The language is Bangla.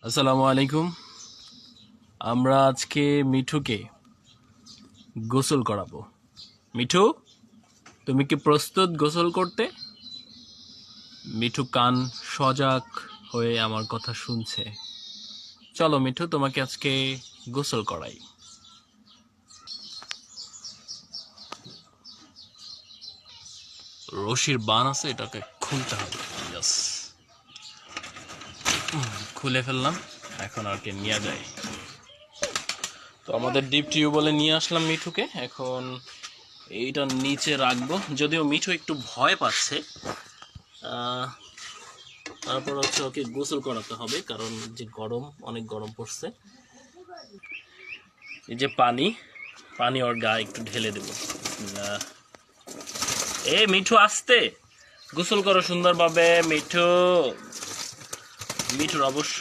আসসালামু আলাইকুম। আমরা আজকে মিঠুকে গোসল করাবো। মিঠু, তুমি কি প্রস্তুত গোসল করতে? মিঠু কান সজাগ হয়ে আমার কথা শুনছে। চলো মিঠু, তোমাকে আজকে গোসল করাই। রশির বান আছে, এটাকে খুলতে হবে। ইয়াস, খুলে ফেললাম। এখন আর কি নিয়ে যায়। তো আমাদের ডিপ টিউবওয়েলে নিয়ে আসলাম মিঠুকে। এখন এইটা নিচে রাখবো, যদিও মিঠু একটু ভয় পাচ্ছে। তারপর হচ্ছে ওকে গোসল করাতে হবে, কারণ যে গরম, অনেক গরম পড়ছে। এই যে পানি পানি ওর গায়ে একটু ঢেলে দেব। এ মিঠু, আসতে গোসল করো সুন্দরভাবে। মিঠুর অবশ্য